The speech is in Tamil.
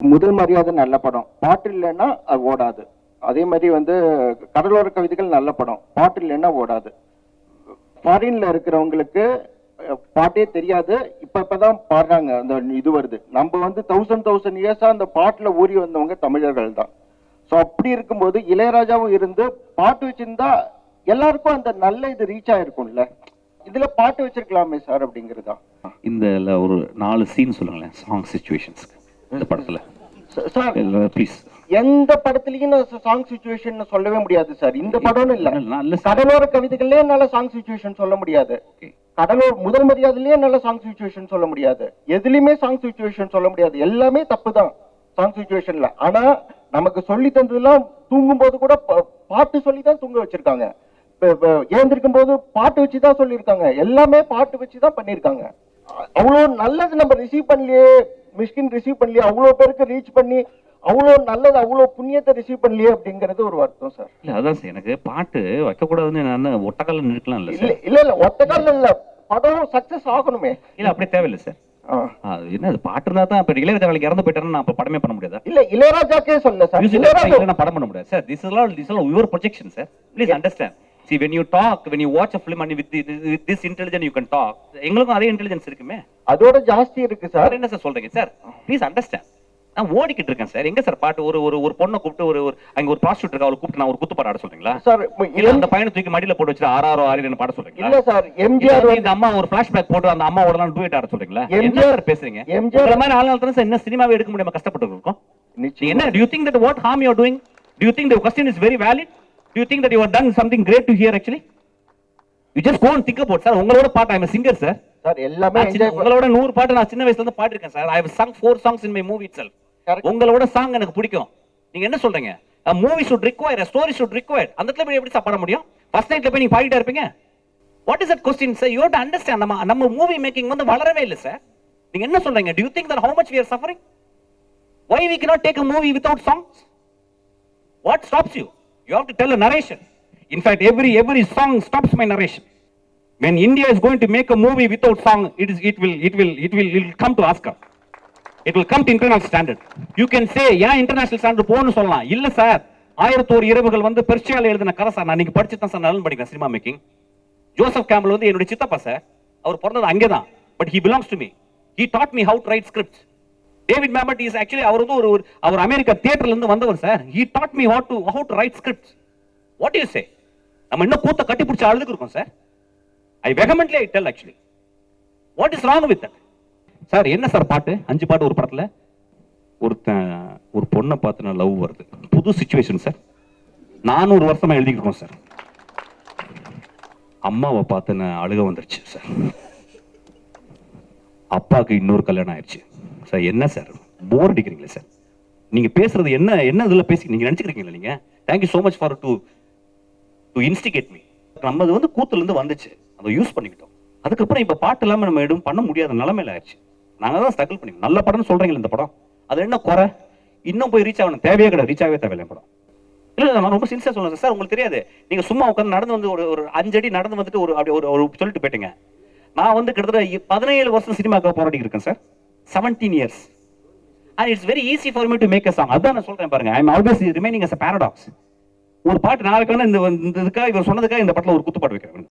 முதல் மரியாதை நல்ல படம், பாட்டு இல்லைன்னா அது ஓடாது. அதே மாதிரி கடலோர கவிதைகள் நல்ல படம், பாட்டு இல்லைன்னா ஓடாது. ஃபாரின்ல இருக்கிறவங்களுக்கு பாட்டே தெரியாது, இப்பதான் பாடுறாங்க. அந்த இது வருது. நம்ம 1000 இயர்ஸா அந்த பாட்டுல ஊறி வந்தவங்க தமிழர்கள் தான். ஸோ அப்படி இருக்கும்போது இளையராஜாவும் இருந்து பாட்டு வச்சிருந்தா எல்லாருக்கும் அந்த நல்ல இது ரீச் ஆயிருக்கும்ல. இதுல பாட்டு வச்சிருக்கலாமே சார் அப்படிங்கிறதா. இந்த ஒரு 4 சீன் சொல்லுங்களேன், சாங் சிச்சுவேஷன்ஸ்க்கு இந்த படத்துல. Sir please. எந்த படத்துலயும் சாங் சிச்சுவேஷன் சொல்லவே முடியாது சார். இந்த படம்னு இல்ல, கடலோர கவிதைகள்லயே நல்ல சாங் சிச்சுவேஷன் சொல்ல முடியாது. கடலோர முதல் மரியாதையிலேயே நல்ல சாங் சிச்சுவேஷன் சொல்ல முடியாது. எதுலயுமே சாங் சிச்சுவேஷன் சொல்ல முடியாது. எல்லாமே தப்பு தான் சாங் சிச்சுவேஷன்ல. ஆனா நமக்கு சொல்லி தந்ததெல்லாம் தூங்கும் போது கூட பாட்டு சொல்லி தான் தூங்க வச்சிருக்காங்க. ஏந்திருக்கும் போது பாட்டு வச்சுதான் சொல்லியிருக்காங்க. எல்லாமே பாட்டு வச்சுதான் பண்ணிருக்காங்க. அவ்வளவு நல்லது நம்ம ரிசீவ் பண்ணலையே, மிஸ்கின் ரிசீவ் பண்ணலையே, அவ்வளவு பேருக்கு ரீச் பண்ணி அவ்வளவு நல்லது, அவ்வளவு புண்ணியத்தை ரிசீவ் பண்ணலையே அப்படிங்கிறது ஒரு வருத்தம் சார். இல்ல அதான் சார், எனக்கு பாட்டு வைக்க கூடாதுன்னு நான் ஒட்டக்கால நிற்கலாம். இல்ல ஒத்தக்கால இல்ல, படம் சக்சஸ் ஆகணுமே. இல்ல அப்படி தேவையில்லை சார். என்ன பாட்டு இருந்தா தான் இப்ப இளையராஜா வேலைக்கு இறந்து போயிட்டாருன்னு நான் படமே பண்ண முடியாதா? இல்ல இளையராஜாக்கே சொல்ல சார், இளையராஜா நான் படம் பண்ண முடியாது sir. this is all your projection sir, please understand. See, when you talk, when you watch a film and with this intelligence you can talk, எங்களுக்கும் அதே இன்டெலிஜென்ஸ் இருக்குமே, அதோட ஜாஸ்தி இருக்கு சார். என்ன சார் சொல்றீங்க சார்? Please understand. நான் ஓடிக்கிட்டு இருக்கேன் சார். எங்க சார் பாட்டு? ஒரு பொண்ணை கூப்பிட்டு அங்க ஒரு ப்ராஸ்டியூட் இருக்கா, அவளை கூப்பிட்டு நான் ஒரு குத்து பாட ஆட சொல்றீங்களா சார்? இல்ல அந்த பையனை தூக்கி மடியில போட்டு வச்சு ஆறாரோ ஆறு பாட சொல்றீங்களா? இல்ல சார், எம்ஜிஆர் இந்த அம்மா ஒரு ஃபிளாஷ்பேக் போட்டு அந்த அம்மாவோட டூயட் ஆட சொல்றீங்களா? எம்ஜிஆர் பேசுறீங்க. எம்ஜிஆர் மாதிரி ஆளுநர் தான் சார் என்ன சினிமாவே எடுக்க முடியாம கஷ்டப்பட்டு இருக்கோம். என்ன do you think that what harm you are doing? Do you think the question is very valid? Do you think that you have done something great to hear actually? You just go and think about sir. உங்களோட பாட்டு, I am a singer sir. Sir எல்லாமே உங்களோட 100 பாட்டு நான் சின்ன வயசுல இருந்து பாடிருக்கேன் sir. I have sung 4 songs in my movie itself. உங்களோட சாங் எனக்கு பிடிக்கும். நீங்க என்ன சொல்றீங்க? A movie should require, a story should require. அந்த இடத்துல போய் எப்படி சார் பாட முடியும்? ஃபர்ஸ்ட் நைட்ல போய் நீங்க பாடிட்டே இருப்பீங்க. What is that question sir? You have to understand. நம்ம மூவி மேக்கிங் வளரவே இல்ல சார். நீங்க என்ன சொல்றீங்க? Do you think that how much we are suffering? Why we cannot take a movie without songs? What stops you? You have to tell a narration. In fact, every song stops my narration. When India is going to make a movie without song, it will come to Oscar. It will come to international standard. You can say, yeah, international standard போன்னு சொல்லலாம். இல்ல சார், 1001 இரவுகள் பெர்ஷியால எழுதின கதை சார். நான் நீங்க படிச்சு தான் சார் நல்லா படிக்கிறேன் சினிமா மேக்கிங். ஜோசப் கேம்பல் என்னுடைய சித்தப்பா சார். அவர் பிறந்தது அங்கேதான். But he belongs to me. He taught me how to write scripts. David Mamet is actually அவர் அமெரிக்கா தியேட்டர்ல இருந்து வந்தவர் sir. He taught me how to write scripts. What do you say? நம்ம இன்னும் கூத்த கட்டி பிடிச்ச அழுதுக்கு இருக்கோம் sir. I vehemently tell actually. What is wrong with that? Sir என்ன சார் பாட்டு? 5 பாட்டு ஒரு படத்துல. ஒரு பொண்ணை பார்த்து லவ் வருது, புது சிச்சுவேஷன் சார். 400 வருஷமா எழுதிட்டு இருக்கோம் சார். அம்மாவை பார்த்து அழுக வந்துருச்சு சார். அப்பாவுக்கு இன்னொரு கல்யாணம் ஆயிடுச்சு சார். என்ன சார் போர் அடிக்கிறீங்களா சார்? நீங்க பேசுறது என்ன இதுல பேசி நீங்க நினைச்சுக்கிறீங்களா? நீங்க thank you so much for to instigate me. நம்ம கூத்துல இருந்து வந்துச்சு, அதை யூஸ் பண்ணிக்கிட்டோம். அதுக்கப்புறம் இப்ப பாட்டு இல்லாம நம்ம எதுவும் பண்ண முடியாத நிலைமையில ஆயிடுச்சு. நாங்க தான் ஸ்ட்ரகிள் பண்ணி நல்ல படம்னு சொல்றீங்களா இந்த படம்? அது என்ன குறை? இன்னும் போய் ரீச் ஆகணும் தேவையே கிடையாது, ரீச் ஆகவே தேவையில்லை படம். இல்ல நான் ரொம்ப சின்சியர் சொல்றேன் சார். உங்களுக்கு தெரியாது, நீங்க சும்மா உட்காந்து நடந்து ஒரு 5 அடி நடந்து வந்துட்டு ஒரு சொல்லிட்டு போயிட்டீங்க. நான் கிட்டத்தட்ட 17 வருஷம் சினிமாக்காக போராடி இருக்கேன் sir. 17 years. And it's very easy for me to make a song. அதான் நான் சொல்றேன் பாருங்க. I am always remaining as a paradox. ஒரு பாட்டு நாளைக்கான இந்த இதுக்காக இவர் சொன்னதுக்காக இந்த படத்துல ஒரு குத்து பாட்டு வைக்கிறேன்.